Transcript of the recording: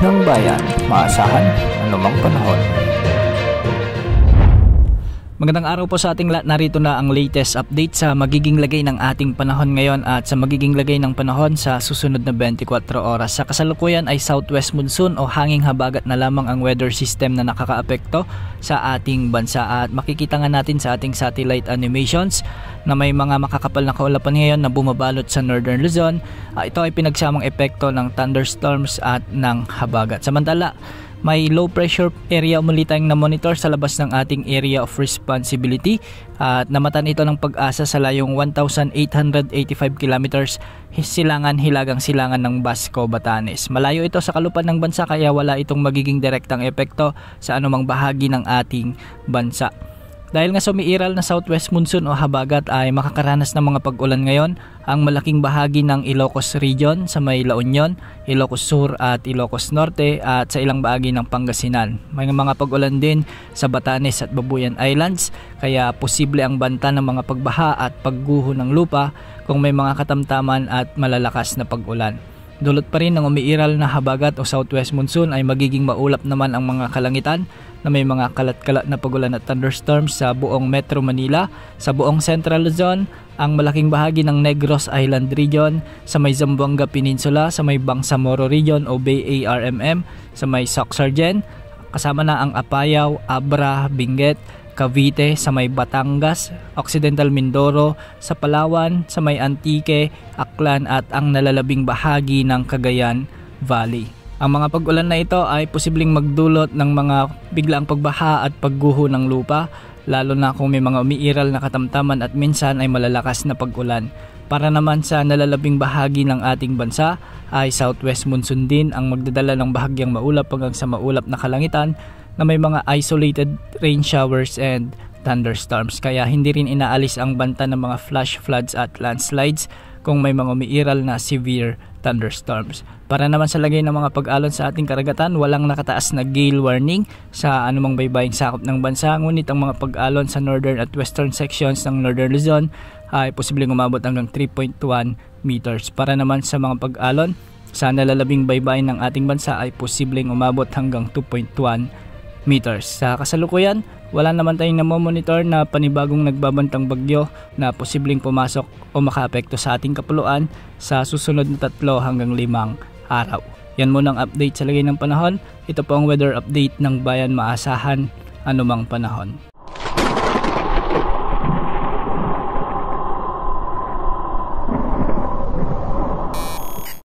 ng bayan, maasahan anumang panahon. Magandang araw po sa ating lahat. Narito na ang latest update sa magiging lagay ng ating panahon ngayon at sa magiging lagay ng panahon sa susunod na 24 oras. Sa kasalukuyan ay southwest monsoon o hanging habagat na lamang ang weather system na nakakaapekto sa ating bansa. At makikita nga natin sa ating satellite animations na may mga makakapal na kaulapan ngayon na bumabalot sa northern Luzon. Ito ay pinagsamang epekto ng thunderstorms at ng habagat. Samantala, may low pressure area muli tayong na-monitor sa labas ng ating area of responsibility at namatan ito ng Pag-asa sa layong 1,885 kilometers hilagang silangan ng Basco, Batanes. Malayo ito sa kalupan ng bansa kaya wala itong magiging direktang epekto sa anumang bahagi ng ating bansa. Dahil nga sumiiral na southwest monsoon o habagat ay makakaranas ng mga pag-ulan ngayon ang malaking bahagi ng Ilocos Region sa may La Union, Ilocos Sur at Ilocos Norte at sa ilang bahagi ng Pangasinan. May mga pag-ulan din sa Batanes at Babuyan Islands kaya posible ang banta ng mga pagbaha at pagguho ng lupa kung may mga katamtaman at malalakas na pag-ulan. Dulot pa rin ng umiiral na habagat o southwest monsoon ay magiging maulap naman ang mga kalangitan na may mga kalat-kalat na pagulan at thunderstorms sa buong Metro Manila, sa buong Central Luzon, ang malaking bahagi ng Negros Island Region, sa may Zamboanga Peninsula, sa may Bangsamoro Region o Bay ARMM, sa may Soxargen, kasama na ang Apayao, Abra, Benguet, Cavite, sa may Batangas, Occidental Mindoro, sa Palawan, sa may Antique, Aklan at ang nalalabing bahagi ng Cagayan Valley. Ang mga pag-ulan na ito ay posibleng magdulot ng mga biglaang pagbaha at pagguho ng lupa, lalo na kung may mga umiiral na katamtaman at minsan ay malalakas na pag-ulan. Para naman sa nalalabing bahagi ng ating bansa ay southwest monsoon din ang magdadala ng bahagyang maulap hanggang sa maulap na kalangitan na may mga isolated rain showers and thunderstorms. Kaya hindi rin inaalis ang banta ng mga flash floods at landslides kung may mga umiiral na severe thunderstorms. Para naman sa lagay ng mga pag-alon sa ating karagatan, walang nakataas na gale warning sa anumang baybaying sakop ng bansa, ngunit ang mga pag-alon sa northern at western sections ng northern Luzon ay posibleng umabot hanggang 3.1 meters. Para naman sa mga pag-alon sa nalalabing baybayin ng ating bansa ay posibleng umabot hanggang 2.1 meters. Sa kasalukuyan, wala naman tayong namomonitor na panibagong nagbabantang bagyo na posibleng pumasok o makaapekto sa ating kapuluan sa susunod na 3 hanggang 5 araw. Yan muna ang update sa lagay ng panahon. Ito po ang weather update ng bayan, maasahan anumang panahon.